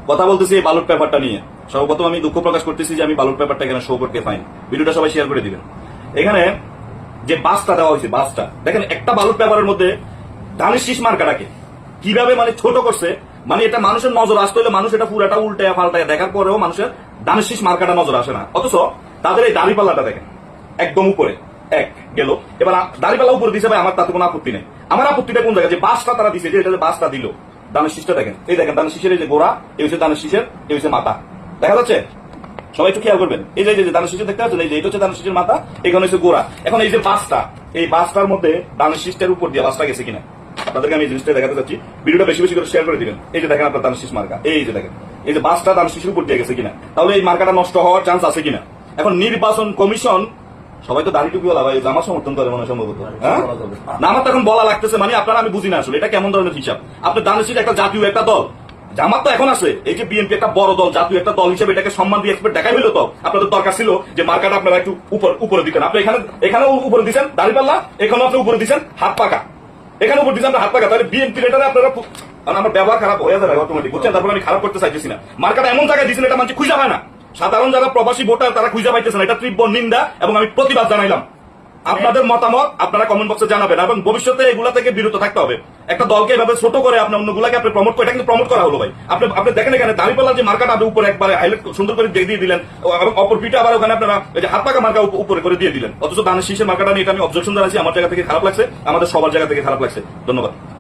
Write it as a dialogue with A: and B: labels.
A: কথা বলতেছি এই বালট পেপারটা নিয়ে। সর্বপ্রথম আমি দুঃখ প্রকাশ করতেছি যে আমি বালট পেপারটা এখানে শো করতে পাইনি। ভিডিওটা সবাই শেয়ার করে দিবেন। এখানে যে বাসটা দেওয়া হয়েছে, বাসটা দেখেন, একটা বালট পেপারের মধ্যে ধানের শীষ মার্কাটাকে কিভাবে মানে ছোট করছে। মানে এটা মানুষের নজর আসতে হলে মানুষ এটা পুরাটা উল্টায় পাল্টায় দেখার পরেও মানুষের ধানের শীষ মার্কাটা নজর আসে না। অথচ তাদের এই দাড়িপাল্লাটা দেখেন একদম উপরে এক গেল। এবার দাড়িপাল্লা উপরে দিছে ভাই, আমার তাতে কোনো আপত্তি নেই। আমার আপত্তিটা কোন জায়গায়, যে বাসটা তারা দিছে, যে এটা যে বাসটা দিল, দানের শীষটা দেখেন, এই দেখেন দানের শীষের এই যে গোড়া, এই হচ্ছে দানের শীষের, এই হচ্ছে মাথা, দেখা যাচ্ছে? সবাই একটু খেয়াল করবেন। এই যে দানের শীষ দেখতে পাচ্ছেন, এই যে এটা হচ্ছে দানের শীষের মাথা, এখানে হচ্ছে গোড়া। এখন এই যে বাসটা, এই বাসটার মধ্যে দানের শীষটার উপর দিয়ে বাসটা গেছে কিনা আপনাদেরকে আমি এই জিনিসটা দেখাতে চাচ্ছি। ভিডিওটা বেশি বেশি করে শেয়ার করে দিবেন। এই যে দেখেন আপনার দানের শীষ মার্কা, এই যে দেখেন, এই যে বাসটা দানের শীষের উপর দিয়ে গেছে কিনা, তাহলে এই মার্কাটা নষ্ট হওয়ার চান্স আছে কিনা। এখন নির্বাচন কমিশন, সবাই তো দাড়ি টুপিওয়ালা ভাই, জামা সমর্থন করে মনে সম্ভবত, হ্যাঁ না? আমার তো এখন বলা লাগতেছে, মানে আপনারা, আমি বুঝি না আসলে এটা কেমন ধরনের হিসাব। আপনার দানের শীষ একটা জাতীয় একটা দল, জামাত তো এখন আছে, এই যে বিএনপি একটা বড় দল, জাতীয় একটা দল হিসেবে এটাকে সম্মান দিয়ে এক্সপেক্ট দেখাই হইলো। তো আপনাদের দরকার ছিল যে মার্কাটা আপনারা একটু উপরে দিতেন। আপনি এখানেও উপরে দিচ্ছেন দাড়িপাল্লা, এখানেও আপনি উপরে দিচ্ছেন হাত পাকা, এখানে উপর দিচ্ছেন হাত পাকা। তাহলে বিএনপি রেটারে আপনারা, আমার ব্যবহার খারাপ হয়ে যাবে অটোমেটিক, বুঝছেন? তারপরে আমি খারাপ করতে চাইতেছি না। মার্কাটা এমন জায়গায় দিচ্ছেন এটা মানুষ খুঁজে পায় না, সাধারণ যারা প্রবাসী ভোটার তারা খুঁজে পাইতেছে না। এটা তীব্র নিন্দা এবং আমি প্রতিবাদ জানাইলাম। আপনাদের মতামত আপনারা কমেন্ট বক্সে জানাবেন এবং ভবিষ্যতে এগুলা থেকে বিরত থাকতে হবে। একটা দলকে এভাবে ছোট করে আপনি অন্যগুলাকে আপনি প্রমোট করে, এটা কিন্তু প্রমোট করা হলো ভাই। আপনি দেখেন এখানে দাড়িপাল্লার যে মার্কাটা আপনি উপরে একবারে হাইলাইট সুন্দর করে দিয়ে দিলেন, এবং অপর পিঠে আবার ওখানে আপনারা এই যে হাত পাকা মার্কা উপরে করে দিয়ে দিলেন। অথচ দানের শীষের মার্কাটা নিয়ে এটা আমি অবজেকশন জানাচ্ছি। আমার জায়গা থেকে খারাপ লাগছে, আমাদের সবার জায়গা থেকে খারাপ লাগছে। ধন্যবাদ।